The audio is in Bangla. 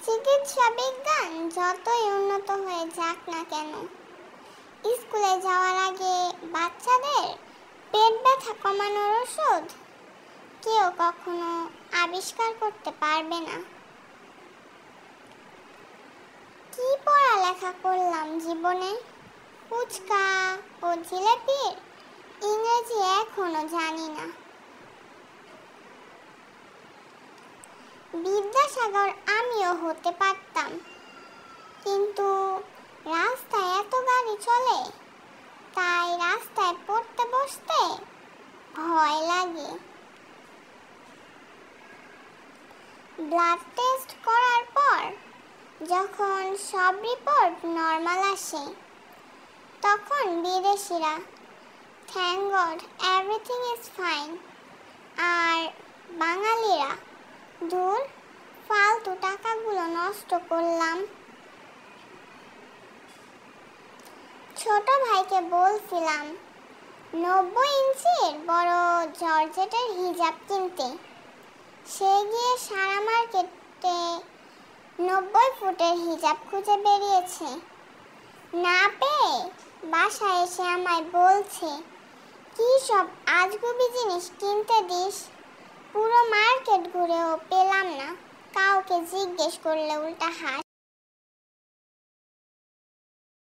চিকিৎসা বিজ্ঞান যতই উন্নত হয়ে যাক না কেন, স্কুলে যাওয়ার আগে বাচ্চাদের পেট ব্যথা কমানোর ওষুধ কেউ কখনো আবিষ্কার করতে পারবে না। কি পড়ালেখা করলাম জীবনে, ফুচকা ও জিলেপির ইংরেজি এখনো জানি না। বিদ্যাসাগর আমিও হতে পারতাম, কিন্তু রাস্তায় এত গাড়ি চলে, তাই রাস্তায় পড়তে বসতে ভয় লাগে। ব্লাড টেস্ট করার পর যখন সব রিপোর্ট নর্মাল আসে, তখন বিদেশিরা thank God everything is fine, আর বাঙালিরা দূর ফালতু টাকাগুলো নষ্ট করলাম। ছোট ভাইকে বলছিলাম 90 ইঞ্চির বড় জর্জেটের হিজাব কিনতে, সে গিয়ে সারা মার্কেটে 90 ফুটের হিজাব খুঁজে বেরিয়েছে। না পেয়ে বাসায় এসে আমায় বলছে, কি সব আজগুবি জিনিস কিনতে দিস, পুরো মার্কেট ঘুরেও পেলাম না, কাউকে জিজ্ঞেস করলে উল্টা হাসে।